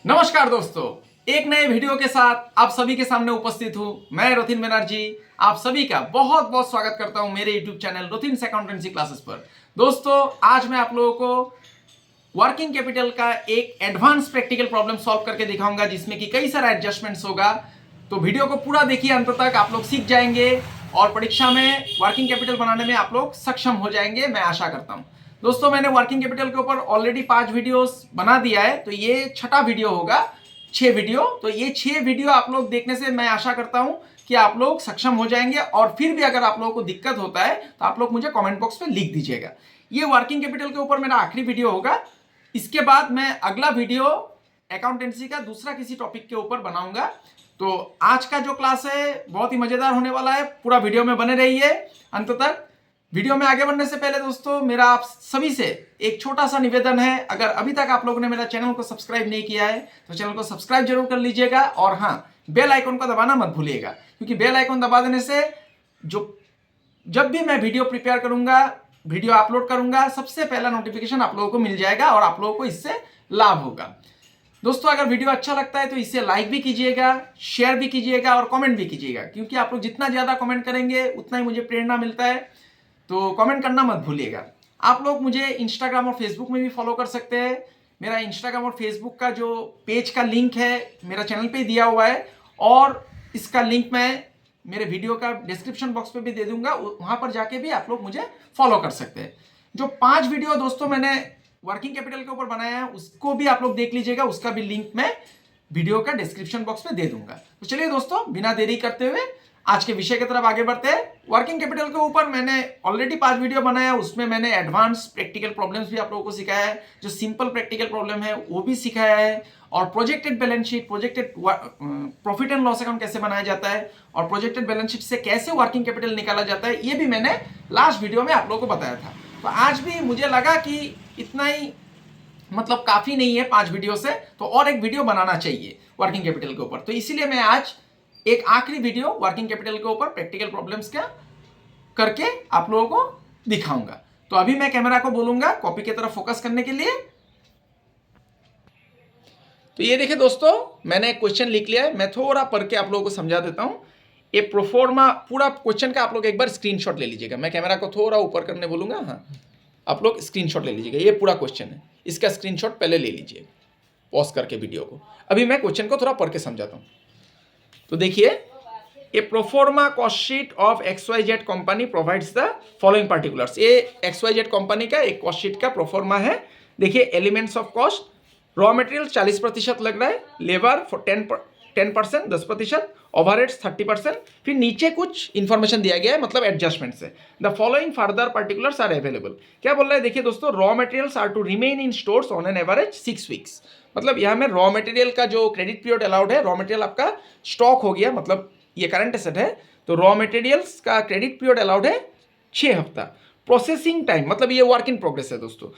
नमस्कार दोस्तों, एक नए वीडियो के साथ आप सभी के सामने उपस्थित हूं। मैं रोथिन बनर्जी आप सभी का बहुत बहुत स्वागत करता हूं मेरे YouTube चैनल रोथिन अकाउंटेंसी क्लासेस पर। दोस्तों, आज मैं आप लोगों को वर्किंग कैपिटल का एक एडवांस प्रैक्टिकल प्रॉब्लम सॉल्व करके दिखाऊंगा, जिसमें कि कई सारा एडजस्टमेंट्स होगा। तो वीडियो को पूरा देखिए अंत तक, आप लोग सीख जाएंगे और परीक्षा में वर्किंग कैपिटल बनाने में आप लोग सक्षम हो जाएंगे, मैं आशा करता हूं। दोस्तों, मैंने वर्किंग कैपिटल के ऊपर ऑलरेडी 5 वीडियोस बना दिया है, तो ये छठा वीडियो होगा। 6 वीडियो, तो ये 6 वीडियो आप लोग देखने से मैं आशा करता हूं कि आप लोग सक्षम हो जाएंगे। और फिर भी अगर आप लोगों को दिक्कत होता है तो आप लोग मुझे कमेंट बॉक्स में लिख दीजिएगा। ये वर्किंग कैपिटल के ऊपर मेरा आखिरी वीडियो होगा। इसके बाद मैं अगला वीडियो अकाउंटेंसी का दूसरा किसी टॉपिक के ऊपर बनाऊंगा। तो आज का जो क्लास है बहुत ही मजेदार होने वाला है, पूरा वीडियो में बने रहिए अंत तक। वीडियो में आगे बढ़ने से पहले दोस्तों, मेरा आप सभी से एक छोटा सा निवेदन है। अगर अभी तक आप लोगों ने मेरा चैनल को सब्सक्राइब नहीं किया है तो चैनल को सब्सक्राइब जरूर कर लीजिएगा। और हाँ, बेल आइकन को दबाना मत भूलिएगा, क्योंकि बेल आइकन दबा देने से जब भी मैं वीडियो प्रिपेयर करूंगा, वीडियो अपलोड करूंगा, सबसे पहला नोटिफिकेशन आप लोगों को मिल जाएगा और आप लोगों को इससे लाभ होगा। दोस्तों, अगर वीडियो अच्छा लगता है तो इसे लाइक भी कीजिएगा, शेयर भी कीजिएगा और कमेंट भी कीजिएगा, क्योंकि आप लोग जितना ज़्यादा कमेंट करेंगे उतना ही मुझे प्रेरणा मिलता है। तो कमेंट करना मत भूलिएगा। आप लोग मुझे इंस्टाग्राम और फेसबुक में भी फॉलो कर सकते हैं। मेरा इंस्टाग्राम और फेसबुक का जो पेज का लिंक है मेरा चैनल पे दिया हुआ है, और इसका लिंक मैं मेरे वीडियो का डिस्क्रिप्शन बॉक्स पे भी दे दूंगा, वहां पर जाके भी आप लोग मुझे फॉलो कर सकते हैं। जो 5 वीडियो दोस्तों मैंने वर्किंग कैपिटल के ऊपर बनाया है उसको भी आप लोग देख लीजिएगा, उसका भी लिंक मैं वीडियो का डिस्क्रिप्शन बॉक्स में दे दूंगा। तो चलिए दोस्तों, बिना देरी करते हुए आज के विषय की तरफ आगे बढ़ते हैं। वर्किंग कैपिटल के ऊपर मैंने ऑलरेडी 5 वीडियो बनाया, उसमें मैंने एडवांस प्रैक्टिकल प्रॉब्लम्स भी आप लोगों को सिखाया है। जो सिंपल प्रैक्टिकल प्रॉब्लम है वो भी सिखाया है, और projected balance sheet, projected profit and loss account कैसे बनाया जाता है, और प्रोजेक्टेड बैलेंस शीट से कैसे वर्किंग कैपिटल निकाला जाता है, ये भी मैंने लास्ट वीडियो में आप लोगों को बताया था। तो आज भी मुझे लगा कि इतना ही मतलब काफी नहीं है 5 वीडियो से, तो और एक वीडियो बनाना चाहिए वर्किंग कैपिटल के ऊपर। तो इसीलिए मैं आज एक आखिरी वीडियो वर्किंग कैपिटल के ऊपर प्रैक्टिकल प्रॉब्लम्स का करके आप लोगों को दिखाऊंगा। तो अभी मैं कैमरा को बोलूंगा कॉपी की तरफ फोकस करने के लिए। तो ये देखिए दोस्तों, मैंने एक क्वेश्चन लिख लिया है, मैं थोड़ा पढ़ के आप लोगों को समझा देता हूं। ये प्रोफॉर्मा पूरा क्वेश्चन का आप लोग एक बार स्क्रीनशॉट ले लीजिएगा। मैं कैमरा को थोड़ा ऊपर करने बोलूंगा, हाँ, आप लोग स्क्रीनशॉट ले लीजिएगा। ये पूरा क्वेश्चन है, इसका स्क्रीनशॉट पहले ले लीजिएगा पॉज करके वीडियो को। अभी मैं क्वेश्चन को थोड़ा पढ़ के समझाता हूँ। तो देखिए, a proforma cost sheet of XYZ company provides the following particulars. ये XYZ कंपनी का एक कॉस्ट शीट का प्रोफॉर्मा है। देखिए, elements of cost, raw material 40% लग रहा है, लेबर 10%, 10%, ओवरहेड्स 30%। फिर नीचे कुछ इंफॉर्मेशन दिया गया है, मतलब एडजस्टमेंट से। The following further particulars are available. क्या बोल रहा है, देखिए दोस्तों, raw materials are to remain in stores on an average 6 weeks. मतलब यहाँ में रॉ मटेरियल का जो क्रेडिट पीरियड अलाउड है, रॉ मटेरियल आपका स्टॉक हो गया, मतलब ये करंट एसेट है, तो रॉ मटेरियल्स का क्रेडिट पीरियड अलाउड है 6 हफ्ता। प्रोसेसिंग टाइम, मतलब ये वर्क इन प्रोग्रेस है दोस्तों,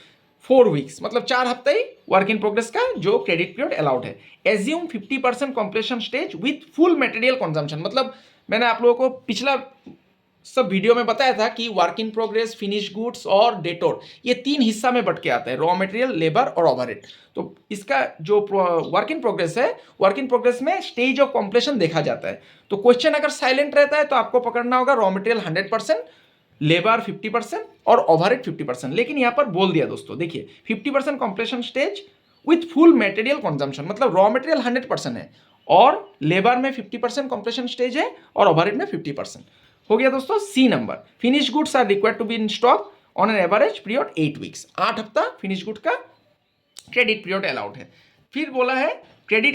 4 वीक्स, मतलब 4 हफ्ते ही वर्क इन प्रोग्रेस का जो क्रेडिट पीरियड अलाउड है। Assume 50% completion stage with full material consumption. मतलब मैंने आप लोगों को पिछला सब वीडियो में बताया था कि work in progress, finish goods और डेटोर, ये 3 हिस्सा में बट के आता है, रॉ मटेरियल, लेबर और ओवरहेड। तो इसका जो वर्क इन प्रोग्रेस है, वर्क इन प्रोग्रेस में स्टेज ऑफ कंप्लीशन देखा जाता है। तो क्वेश्चन अगर साइलेंट रहता है तो आपको पकड़ना होगा रॉ मटेरियल 100%, लेबर 50% और ओवरहेड 50%। लेकिन यहाँ पर बोल दिया दोस्तों, देखिए 50% completion stage with full material consumption, मतलब रॉ मटेरियल 100% है और लेबर में 50% कंप्लीशन स्टेज है और ओवरहेड में 50%। हो गया दोस्तों। C number, finish goods are required to be in stock on an average period 8 weeks. 8 हफ्ता फिनिश गुड का क्रेडिट पीरियड अलाउड है। फिर बोला है credit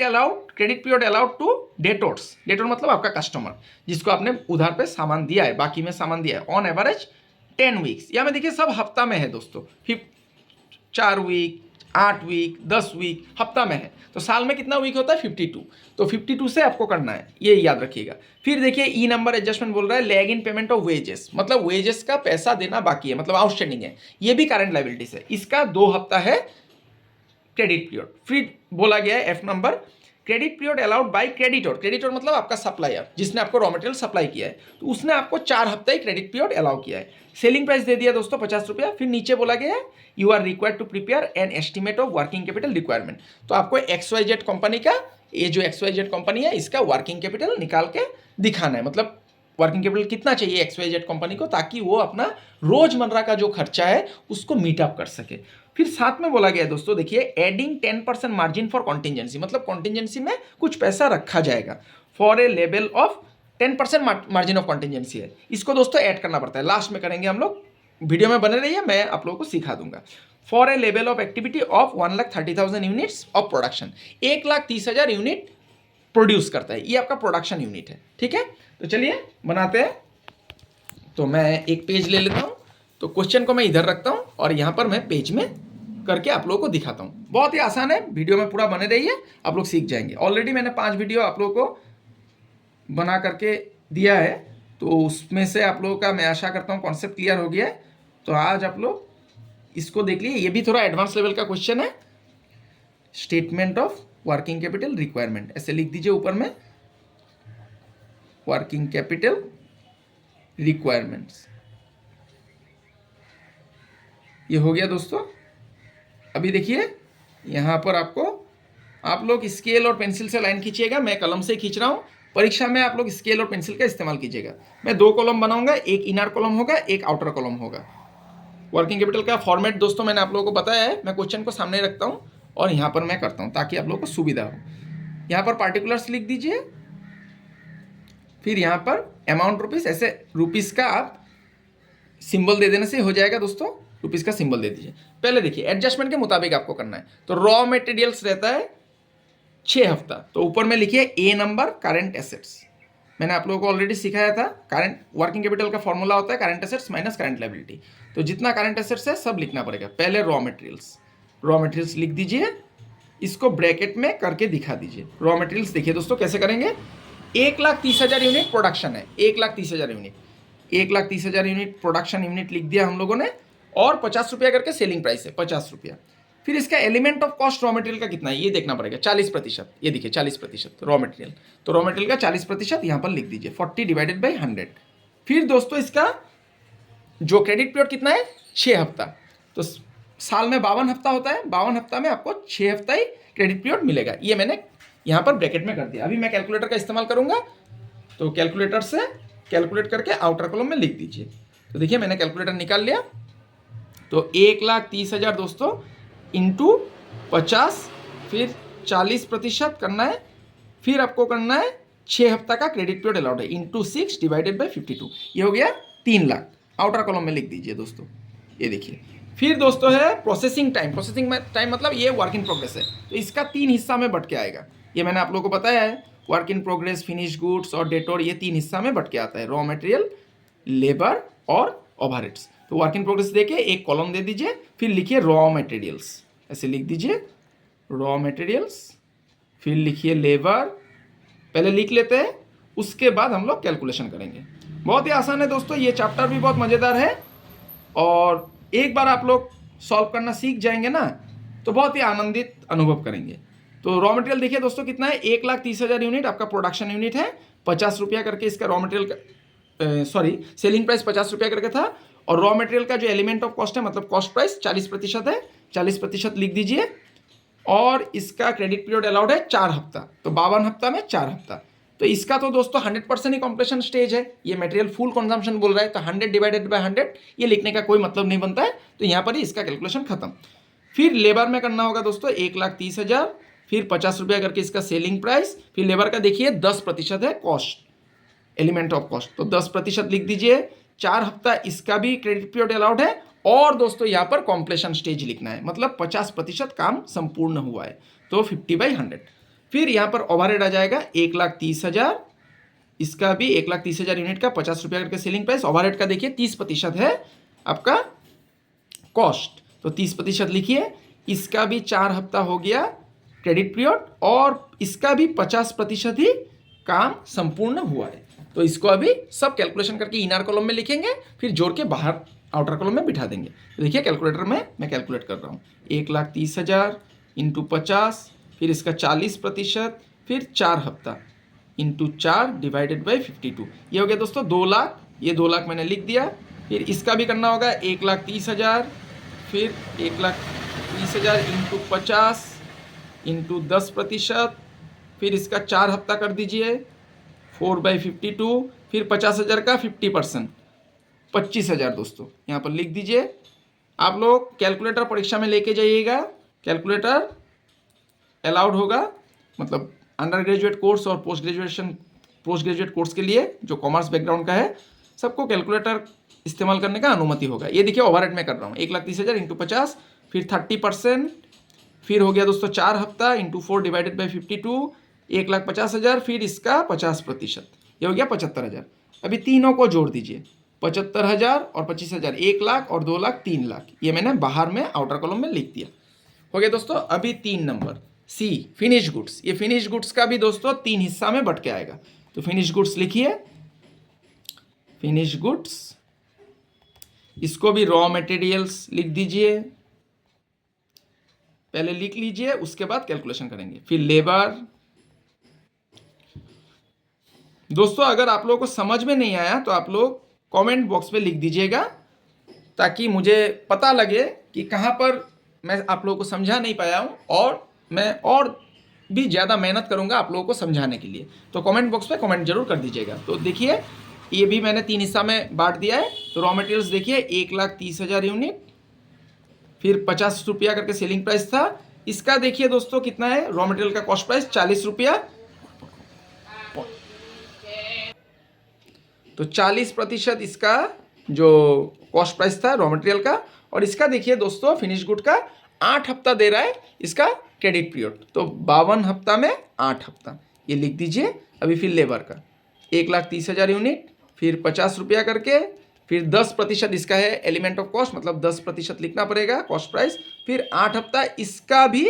period allowed to debtors. Debtor मतलब आपका कस्टमर, जिसको आपने उधार पे सामान दिया है, बाकी में सामान दिया है, ऑन एवरेज 10 वीक्स। या में देखिए सब हफ्ता में है दोस्तों, 4 वीक, 8 वीक, 10 वीक हफ्ता में है। तो साल में कितना वीक होता है, 52। तो 52 से आपको करना है, ये याद रखिएगा। फिर देखिए ई नंबर एडजस्टमेंट बोल रहा है lag in payment of wages, मतलब वेजेस का पैसा देना बाकी है, मतलब आउटस्टैंडिंग है, ये भी करंट लायबिलिटीज है। इसका 2 हफ्ता है क्रेडिट पीरियड। फिर बोला गया है F number, credit period allowed by creditor, creditor मतलब आपका सप्लायर जिसने आपको रॉ मटेरियल सप्लाई किया है, तो उसने आपको 4 हफ्ते ही क्रेडिट पीरियड अलाउ किया है। सेलिंग प्राइस दे दिया दोस्तों 50 रुपया। फिर नीचे बोला गया है you are required to prepare an estimate of working capital requirement. तो आपको XYZ कंपनी का, ये जो XYZ कंपनी है इसका वर्किंग कैपिटल निकाल के दिखाना है, मतलब वर्किंग कैपिटल कितना चाहिए XYZ कंपनी को, ताकि वो अपना रोजमर्रा का जो खर्चा है उसको मीट अप कर सके। फिर साथ में बोला गया है दोस्तों, देखिए एडिंग 10% मार्जिन फॉर कॉन्टिजेंसी, मतलब कॉन्टिजेंसी में कुछ पैसा रखा जाएगा for a level of 10% margin of contingency है। इसको दोस्तों ऐड करना पड़ता है, लास्ट में करेंगे हम लोग, वीडियो में बने रहिए, मैं आप लोगों को सिखा दूंगा। For a level of activity of 1,30,000 units of production, 1,30,000 unit produce करता है, ये आपका प्रोडक्शन यूनिट है। ठीक है, तो चलिए बनाते हैं। तो मैं एक पेज ले लेता हूँ, तो क्वेश्चन को मैं इधर रखता हूँ और यहाँ पर मैं पेज में करके आप लोगों को दिखाता हूँ। बहुत ही आसान है, वीडियो में पूरा बने रहिए, आप लोग सीख जाएंगे। ऑलरेडी मैंने 5 वीडियो आप लोगों को बना करके दिया है, तो उसमें से आप लोगों का मैं आशा करता हूँ कॉन्सेप्ट क्लियर हो गया है। तो आज आप लोग इसको देख लिए, ये भी थोड़ा एडवांस लेवल का क्वेश्चन है। Statement of working capital requirement, ऐसे लिख दीजिए ऊपर में, वर्किंग कैपिटल रिक्वायरमेंट्स। ये हो गया दोस्तों। अभी देखिए यहाँ पर आपको, आप लोग स्केल और पेंसिल से लाइन खींचिएगा, मैं कलम से खींच रहा हूँ। परीक्षा में आप लोग स्केल और पेंसिल का इस्तेमाल कीजिएगा। मैं 2 कॉलम बनाऊंगा, एक इनर कॉलम होगा, एक आउटर कॉलम होगा। वर्किंग कैपिटल का फॉर्मेट दोस्तों मैंने आप लोगों को बताया है, मैं क्वेश्चन को सामने रखता हूँ और यहाँ पर मैं करता हूँ ताकि आप लोगों को सुविधा हो। यहाँ पर पार्टिकुलर्स लिख दीजिए, फिर यहाँ पर अमाउंट रुपीस, ऐसे रुपीस का आप सिंबल दे देने से हो जाएगा दोस्तों, रुपीस का सिंबल दे दीजिए। पहले देखिए एडजस्टमेंट के मुताबिक आपको करना है। तो रॉ मटेरियल्स रहता है 6 हफ्ता, तो ऊपर में लिखिए ए नंबर करंट एसेट्स। मैंने आप लोगों को ऑलरेडी सिखाया था, करंट वर्किंग कैपिटल का फॉर्मूला होता है current assets minus current liability. तो जितना करंट एसेट्स है सब लिखना पड़ेगा। पहले रॉ मटेरियल्स लिख दीजिए, इसको ब्रैकेट में करके दिखा दीजिए। रॉ मटेरियल्स देखिए दोस्तों कैसे करेंगे, 1,30,000 यूनिट प्रोडक्शन है, 1,30,000 यूनिट, 1,30,000 यूनिट प्रोडक्शन यूनिट लिख दिया हम लोगों ने, और 50 रुपया करके सेलिंग प्राइस है, 50 रुपया। फिर इसका element of cost raw material का कितना है ये देखना पड़ेगा, 40%। ये देखिए 40% रॉ मटेरियल, तो रॉ मटेरियल का 40% यहाँ पर लिख दीजिए, 40 डिवाइडेड बाई 100। फिर दोस्तों इसका जो क्रेडिट पीरियड कितना है, 6 हफ्ता। तो साल में 52 हफ्ता होता है, 52 हफ्ता में आपको 6 हफ्ता ही क्रेडिट पीरियड मिलेगा। ये मैंने यहाँ पर ब्रैकेट में कर दिया। अभी मैं कैलकुलेटर का इस्तेमाल करूँगा, तो कैलकुलेटर से कैलकुलेट करके आउटर कॉलम में लिख दीजिए। तो देखिए मैंने कैलकुलेटर निकाल लिया, तो 1,30,000 दोस्तों इंटू 50, फिर 40% करना है, फिर आपको करना है 6 हफ्ता का क्रेडिट पीरियड अलाउड है, इंटू 6 डिवाइडेड बाई 52, ये हो गया 3 लाख। आउटर कॉलम में लिख दीजिए दोस्तों, ये देखिए। फिर दोस्तों है प्रोसेसिंग टाइम मतलब ये वर्क इन प्रोग्रेस है, तो इसका 3 हिस्सा में बट के आएगा। ये मैंने आप लोगों को बताया है, work in progress, finish goods और डेटोर, ये 3 हिस्सा में बट के आता है, रॉ मटेरियल, लेबर और ओवरहेड्स। तो वर्क इन प्रोग्रेस देके एक कॉलम दे दीजिए, फिर लिखिए रॉ मटेरियल्स, ऐसे लिख दीजिए रॉ मटेरियल्स, फिर लिखिए लेबर, पहले लिख लेते हैं, उसके बाद हम लोग कैलकुलेशन करेंगे। बहुत ही आसान है दोस्तों, ये चैप्टर भी बहुत मज़ेदार है, और एक बार आप लोग सॉल्व करना सीख जाएंगे ना, तो बहुत ही आनंदित अनुभव करेंगे। तो रॉ मटेरियल देखिए दोस्तों कितना है, 1,30,000 यूनिट आपका प्रोडक्शन यूनिट है, 50 रुपया करके इसका रॉ मटेरियल का सेलिंग प्राइस 50 रुपया करके था, और रॉ मटेरियल का जो एलिमेंट ऑफ कॉस्ट है मतलब कॉस्ट प्राइस 40% है, 40% लिख दीजिए। और इसका क्रेडिट पीरियड अलाउड है 4 हफ्ता, तो 52 हफ्ता में 4 हफ्ता। तो इसका तो दोस्तों 100% ही कॉम्प्लेशन स्टेज है, ये मटेरियल फुल कंजम्पशन बोल रहा है, तो 100 डिवाइडेड बाय 100 ये लिखने का कोई मतलब नहीं बनता है, तो यहाँ पर ही इसका कैलकुलेशन खत्म। फिर लेबर में करना होगा दोस्तों 1,30,000, फिर 50 रुपया करके इसका सेलिंग प्राइस, फिर लेबर का देखिए 10% है कॉस्ट, एलिमेंट ऑफ कॉस्ट, तो 10% लिख दीजिए। 4 हफ्ता इसका भी क्रेडिट पीरियड अलाउड है, और दोस्तों यहाँ पर कॉम्प्लेशन स्टेज लिखना है, मतलब 50% काम संपूर्ण हुआ है, तो 50/100। फिर यहाँ पर ओवरहेड आ जाएगा 1,30,000, इसका भी 1,30,000 यूनिट का 50 रुपया करके सेलिंग प्राइस, ओवरहेड का देखिए 30% है आपका कॉस्ट, तो 30% लिखिए। इसका भी 4 हफ्ता हो गया क्रेडिट पीरियड, और इसका भी 50% ही काम संपूर्ण हुआ है, तो इसको अभी सब कैलकुलेशन करके इनर कॉलम में लिखेंगे, फिर जोड़ के बाहर आउटर कॉलम में बिठा देंगे। तो देखिए कैलकुलेटर में मैं कैलकुलेट कर रहा हूँ, 1,30,000 इंटू 50, फिर इसका 40%, फिर 4 हफ्ता इंटू 4 डिवाइडेड बाई 52। ये हो गया दोस्तों 2 लाख। ये 2 लाख मैंने लिख दिया। फिर इसका भी करना होगा 1,30,000, फिर 1,30,000 इंटू 50 इंटू 10%, फिर इसका 4 हफ्ता कर दीजिए 4/52, फिर 50,000 का 50%, 25,000 दोस्तों यहाँ पर लिख दीजिए। आप लोग कैलकुलेटर परीक्षा में लेके जाइएगा, कैलकुलेटर अलाउड होगा, मतलब अंडर ग्रेजुएट कोर्स और पोस्ट ग्रेजुएट कोर्स के लिए जो कॉमर्स बैकग्राउंड का है सबको कैलकुलेटर इस्तेमाल करने का अनुमति होगा। ये देखिए ओवरहेड में कर रहा हूँ 1,30,000 इंटू 50, फिर 30%, फिर हो गया दोस्तों 4 हफ्ता इंटू 4 डिवाइडेड बाई 52, 1,50,000, फिर इसका 50%, ये हो गया 75,000। अभी तीनों को जोड़ दीजिए, 75,000 और 25,000, 1 लाख और 2 लाख 3 लाख। ये मैंने बाहर में आउटर कॉलम में लिख दिया। हो गया दोस्तों। अभी 3 नंबर सी फिनिश गुड्स। ये फिनिश गुड्स का भी दोस्तों 3 हिस्सा में बट के आएगा। तो फिनिश गुड्स लिखिए, फिनिश गुड्स, इसको भी रॉ मटेरियल्स लिख दीजिए, पहले लिख लीजिए उसके बाद कैलकुलेशन करेंगे। फिर लेबर। दोस्तों अगर आप लोगों को समझ में नहीं आया तो आप लोग कमेंट बॉक्स में लिख दीजिएगा ताकि मुझे पता लगे कि कहाँ पर मैं आप लोगों को समझा नहीं पाया हूँ, और मैं और भी ज़्यादा मेहनत करूँगा आप लोगों को समझाने के लिए। तो कमेंट बॉक्स में कमेंट जरूर कर दीजिएगा। तो देखिए ये भी मैंने 3 हिस्सा में बांट दिया है। तो रॉ मटेरियल्स देखिए 1,30,000 यूनिट, फिर 50 रुपया करके सेलिंग प्राइस था। इसका देखिए दोस्तों कितना है, रॉ मटेरियल का कॉस्ट प्राइस 40 रुपया, तो 40% इसका जो कॉस्ट प्राइस था रॉ मटेरियल का। और इसका देखिए दोस्तों फिनिश गुड का 8 हफ्ता दे रहा है इसका क्रेडिट पीरियड, तो 52 हफ्ता में 8 हफ्ता, ये लिख दीजिए। अभी फिर लेबर का 1,30,000 यूनिट, फिर 50 रुपया करके, फिर 10% इसका है एलिमेंट ऑफ कॉस्ट, मतलब 10% लिखना पड़ेगा कॉस्ट प्राइस, फिर 8 हफ्ता, इसका भी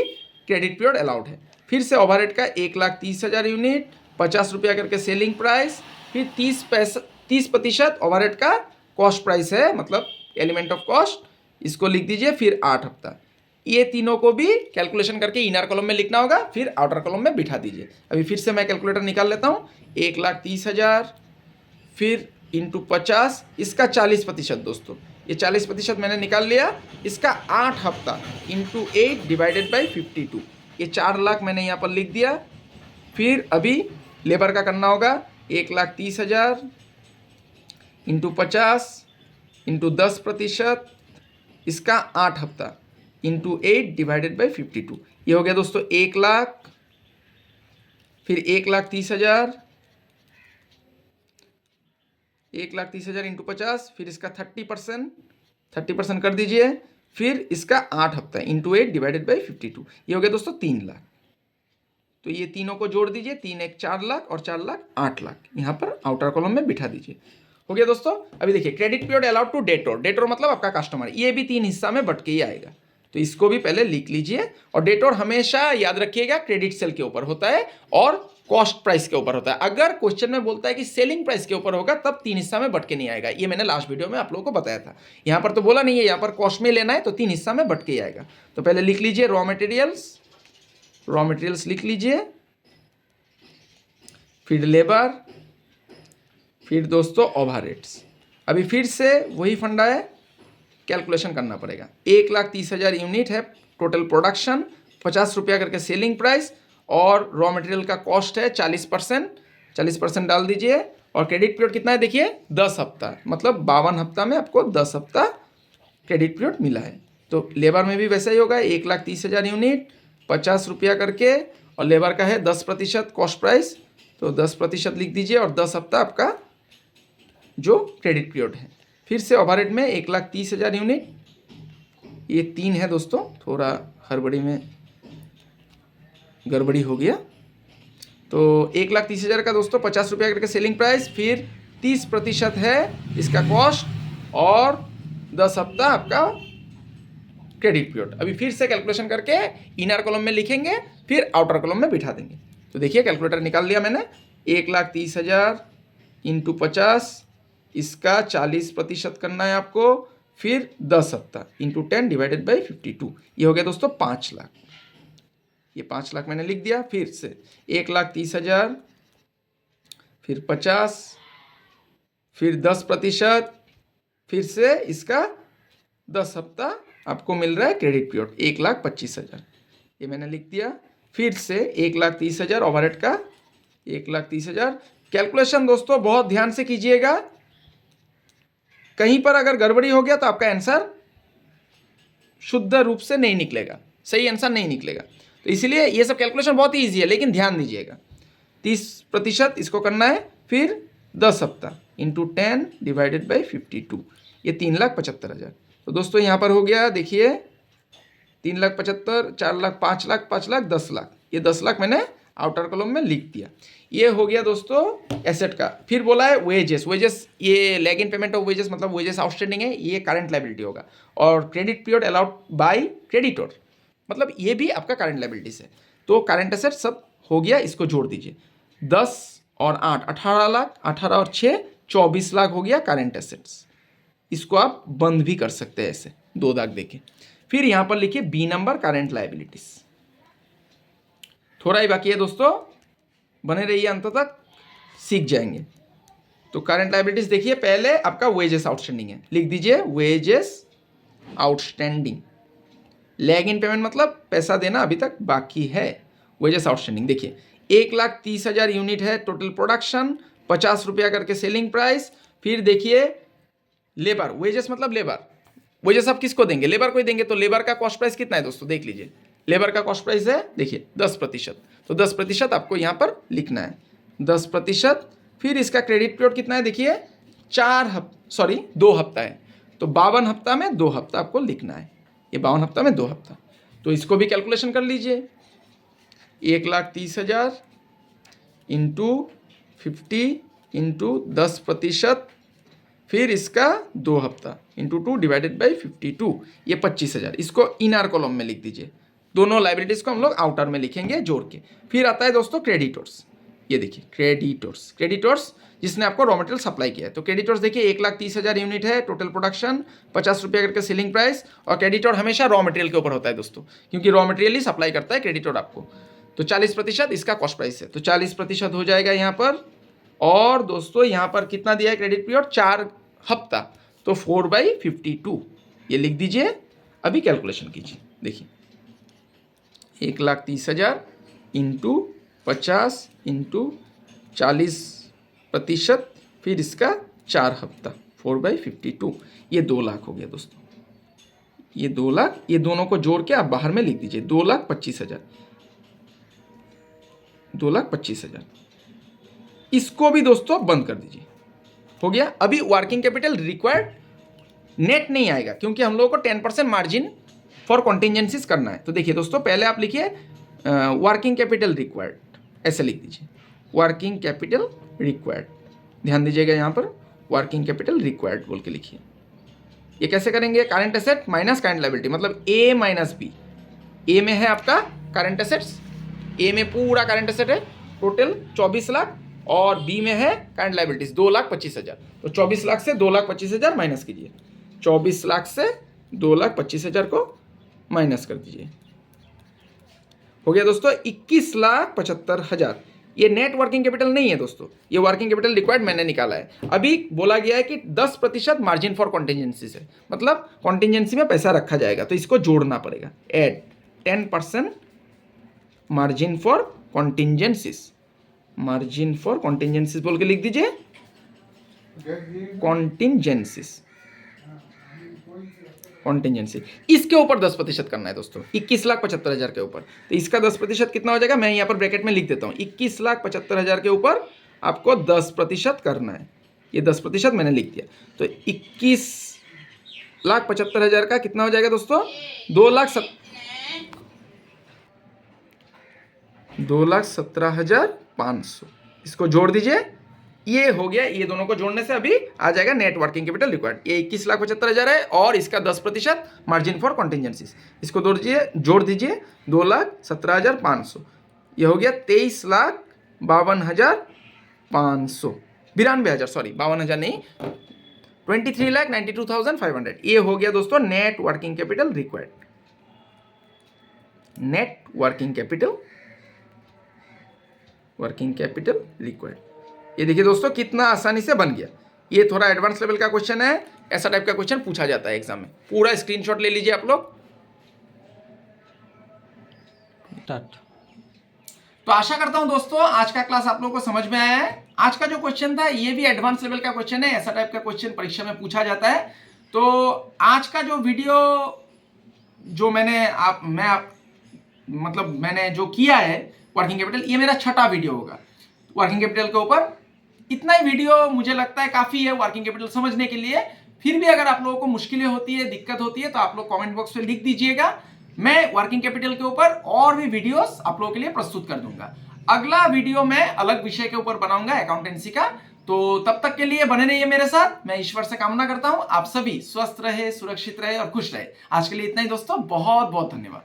क्रेडिट पीरियड अलाउड है। फिर से ओवरहेड का 1,30,000 यूनिट, 50 रुपया करके सेलिंग प्राइस, फिर 30% ओवरहेड का कॉस्ट प्राइस है, मतलब एलिमेंट ऑफ कॉस्ट, इसको लिख दीजिए। फिर 8 हफ्ता, ये तीनों को भी कैलकुलेशन करके इनर कॉलम में लिखना होगा, फिर आउटर कॉलम में बिठा दीजिए। अभी फिर से मैं कैलकुलेटर निकाल लेता हूँ। 1,30,000 फिर इंटू 50, इसका 40% दोस्तों, ये 40% मैंने निकाल लिया। इसका 8 हफ्ता इंटू 8 डिवाइडेड बाई 52, ये 4 लाख मैंने यहाँ पर लिख दिया। फिर अभी लेबर का करना होगा 1,30,000 इंटू 50 इंटू 10%, इसका 8 हफ्ता इंटू 8 डिवाइडेड बाई 52, ये हो गया दोस्तों 1 लाख। फिर 1,30,000 इंटू 50, फिर इसका 30% कर दीजिए, फिर इसका 8 हफ्ता इंटू 8 डिवाइडेड बाई 52, ये हो गया दोस्तों 3 लाख। तो ये तीनों को जोड़ दीजिए, 3 1 4 लाख और 4 लाख 8 लाख, यहाँ पर आउटर कॉलम में बिठा दीजिए। हो गया दोस्तों। अभी देखिए credit period allowed to debtor, debtor मतलब आपका कस्टमर, ये भी 3 हिस्सा में बट के ही आएगा, तो इसको भी पहले लिख लीजिए। और डेटोर हमेशा याद रखिएगा क्रेडिट सेल के ऊपर होता है और कॉस्ट प्राइस के ऊपर होता है। अगर क्वेश्चन में बोलता है कि सेलिंग प्राइस के ऊपर होगा तब 3 हिस्सा में बट के नहीं आएगा, ये मैंने लास्ट वीडियो में आप लोगों को बताया था। यहाँ पर तो बोला नहीं है, यहाँ पर कॉस्ट में लेना है तो 3 हिस्सा में बट के ही आएगा। तो पहले लिख लीजिए रॉ मटेरियल्स लिख लीजिए, फिर लेबर, फिर दोस्तों ओवरहेड्स। अभी फिर से वही फंडा है, कैलकुलेशन करना पड़ेगा। 1,30,000 यूनिट है टोटल प्रोडक्शन, 50 रुपया करके सेलिंग प्राइस, और रॉ मटेरियल का कॉस्ट है 40% डाल दीजिए। और क्रेडिट पीरियड कितना है देखिए 10 हफ्ता, मतलब 52 हफ्ता में आपको 10 हफ्ता क्रेडिट पीरियड मिला है। तो लेबर में भी वैसा ही होगा, 1,30,000 यूनिट, 50 रुपया करके, और लेबर का है 10% कॉस्ट प्राइस, तो 10% लिख दीजिए, और 10 हफ्ता आपका जो क्रेडिट पीरियड है। फिर से ओवरहेड में 1,30,000 यूनिट, ये 3 है दोस्तों, थोड़ा हड़बड़ी में गड़बड़ी हो गया। तो 1,30,000 का दोस्तों 50 रुपया करके सेलिंग प्राइस, फिर 30% है इसका कॉस्ट, और 10 हफ्ता आपका क्रेडिट पीरियड। अभी फिर से कैलकुलेशन करके इनर कॉलम में लिखेंगे, फिर आउटर कॉलम में बिठा देंगे। तो देखिए कैलकुलेटर निकाल लिया मैंने, 1,30,000 इंटू 50, इसका 40% करना है आपको, फिर 10 हफ्ता इंटू 10 डिवाइडेड बाई 52, ये हो गया दोस्तों 5 लाख। ये 5 लाख मैंने लिख दिया। फिर से 1,30,000, फिर 50, फिर 10%, फिर से इसका 10 हफ्ता आपको मिल रहा है क्रेडिट पीरियड 1,25,000, ये मैंने लिख दिया। फिर से 1,30,000 ओवरहेड का 1,30,000। कैलकुलेशन दोस्तों बहुत ध्यान से कीजिएगा, कहीं पर अगर गड़बड़ी हो गया तो आपका आंसर शुद्ध रूप से नहीं निकलेगा, सही आंसर नहीं निकलेगा। तो इसीलिए ये सब कैलकुलेशन बहुत ही ईजी है, लेकिन ध्यान दीजिएगा 30% इसको करना है, फिर 10 हफ्ता इंटू 10 डिवाइडेड बाई 52, ये 3,75,000। तो दोस्तों यहाँ पर हो गया, देखिए 3,75,000, 4,00,000, 5,00,000, 5,00,000, 10,00,000, ये 10,00,000 मैंने आउटर कॉलम में लिख दिया। ये हो गया दोस्तों एसेट का। फिर बोला है वेजेस, ये lag in payment of wages मतलब वेजेस आउटस्टैंडिंग है, ये करंट लायबिलिटी होगा। और credit period allowed by creditor, मतलब ये भी आपका करंट लायबिलिटीज है। तो करंट एसेट सब हो गया, इसको जोड़ दीजिए। 10 और 8 18 लाख, 18 और 6 24 लाख हो गया करंट एसेट्स। इसको आप बंद भी कर सकते हैं ऐसे 2 दाग देके। फिर यहां पर लिखिए बी नंबर करंट लायबिलिटीज। थोड़ा ही बाकी है दोस्तों, बने रहिए अंत तक, सीख जाएंगे। तो करंट लायबिलिटीज देखिए, पहले आपका वेजेस आउटस्टैंडिंग है, लिख दीजिए वेजेस आउटस्टैंडिंग। लैग इन पेमेंट मतलब पैसा देना अभी तक बाकी है। वेजेस आउटस्टैंडिंग देखिए 1,30,000 यूनिट है टोटल प्रोडक्शन, 50 रुपया करके सेलिंग प्राइस। फिर देखिए लेबर, वेजेस मतलब लेबर, वेजेस आप किसको देंगे, लेबर को ही देंगे। तो लेबर का कॉस्ट प्राइस कितना है दोस्तों, देख लीजिए। लेबर का कॉस्ट प्राइस है देखिए 10%, तो 10% आपको यहाँ पर लिखना है 10%। फिर इसका क्रेडिट पीरियड कितना है देखिए 2 हफ्ता है, तो 52 हफ्ता में 2 हफ्ता आपको लिखना है, ये 52 हफ्ता में 2 हफ्ता। तो इसको भी कैलकुलेशन कर लीजिए, 1,30,000 इंटू 50 इंटू 10%, फिर इसका 2 हफ्ता इंटू 2 डिवाइडेड बाई 52, ये 25,000। इसको इनर कॉलम में लिख दीजिए, दोनों लाइबिलिटीज को हम लोग आउटर में लिखेंगे जोड़ के। फिर आता है दोस्तों क्रेडिटर्स, ये देखिए क्रेडिटर्स जिसने आपको रॉ मटेरियल सप्लाई किया है। तो क्रेडिटर्स देखिए 1,30,000 यूनिट है टोटल प्रोडक्शन, 50 रुपया करके सेलिंग प्राइस। और क्रेडिटर हमेशा रॉ मटेरियल के ऊपर होता है दोस्तों, क्योंकि रॉ मटेरियल ही सप्लाई करता है क्रेडिटर आपको। तो 40% इसका कॉस्ट प्राइस है, तो 40% हो जाएगा यहाँ पर। और दोस्तों यहाँ पर कितना दिया है क्रेडिट पीरियड, 4 हफ्ता, तो 4/52 ये लिख दीजिए। अभी कैलकुलेशन कीजिए, देखिए 1,30,000 इंटू 50 इंटू 40%, फिर इसका 4 हफ्ता 4/52, ये 2 लाख हो गया दोस्तों। ये 2 लाख, ये दोनों को जोड़ के आप बाहर में लिख दीजिए 2,25,000, 2,25,000। इसको भी दोस्तों बंद कर दीजिए, हो गया। अभी वर्किंग कैपिटल रिक्वायर्ड नेट नहीं आएगा, क्योंकि हम लोगों को 10% मार्जिन फॉर कॉन्टिजेंसीज करना है। तो देखिए दोस्तों, पहले आप लिखिए वर्किंग कैपिटल रिक्वायर्ड, ऐसे लिख दीजिए वर्किंग कैपिटल रिक्वायर्ड। ध्यान दीजिएगा यहाँ पर वर्किंग कैपिटल रिक्वायर्ड बोल के लिखिए। ये कैसे करेंगे, current asset minus current liability, मतलब ए माइनस बी। ए में है आपका करंट एसेट्स, ए में पूरा करंट एसेट है टोटल 24 लाख, और बी में है करंट लायबिलिटीज 2,25,000। तो 24 लाख से 2,25,000 माइनस कीजिए, 24 लाख से 2,25,000 को माइनस कर दीजिए, हो गया दोस्तों 21,75,000। ये नेट वर्किंग कैपिटल नहीं है दोस्तों, ये वर्किंग कैपिटल रिक्वायर्ड मैंने निकाला है। अभी बोला गया है कि 10% मार्जिन फॉर कॉन्टिजेंसी से, मतलब कॉन्टिजेंसी में पैसा रखा जाएगा, तो इसको जोड़ना पड़ेगा। Add 10% margin for contingencies, margin for contingencies बोल के लिख दीजिए, कॉन्टिजेंसीज कॉन्टिजेंसी। इसके ऊपर 10% करना है दोस्तों, 21,75,000 के ऊपर। तो इसका 10% कितना हो जाएगा, मैं यहाँ पर ब्रैकेट में लिख देता हूँ, 21,75,000 के ऊपर आपको 10% करना है। ये 10% मैंने लिख दिया, तो 21,75,000 का कितना हो जाएगा दोस्तों, 2,17,500। इसको जोड़ दीजिए, ये हो गया। ये दोनों को जोड़ने से अभी आ जाएगा नेट वर्किंग कैपिटल रिक्वायर्ड, ये 21,75,000 है, और इसका 10% मार्जिन फॉर कॉन्टिजेंसीज। इसको जोड़ दीजिए 2,17,500, ये हो गया 23,52,500, 92,000, सॉरी 52,000 नहीं, 23,92,500। ये हो गया दोस्तों net working capital required. Net working capital required. ये देखिए दोस्तों कितना आसानी से बन गया। ये थोड़ा एडवांस लेवल का क्वेश्चन है, ऐसा टाइप का क्वेश्चन पूछा जाता है एग्जाम में। पूरा स्क्रीनशॉट ले लीजिए आप लोग। तो आशा करता हूं दोस्तों आज का क्लास आप लोगों को समझ में आया है। आज का जो क्वेश्चन था ये भी एडवांस लेवल का क्वेश्चन है, ऐसा टाइप का क्वेश्चन परीक्षा में पूछा जाता है। तो आज का जो वीडियो जो मैंने जो किया है वर्किंग कैपिटल, ये मेरा छठा वीडियो होगा वर्किंग कैपिटल के ऊपर। इतना ही वीडियो मुझे लगता है काफी है वर्किंग कैपिटल समझने के लिए। फिर भी अगर आप लोगों को मुश्किलें होती है, दिक्कत होती है, तो आप लोग कमेंट बॉक्स में लिख दीजिएगा। मैं वर्किंग कैपिटल के ऊपर और भी वीडियोस आप लोगों के लिए प्रस्तुत कर दूंगा। अगला वीडियो मैं अलग विषय के ऊपर बनाऊंगा, अकाउंटेंसी का। तो तब तक के लिए बने रहिए मेरे साथ। मैं ईश्वर से कामना करता हूं आप सभी स्वस्थ रहे, सुरक्षित रहे और खुश रहे। आज के लिए इतना ही दोस्तों, बहुत बहुत धन्यवाद।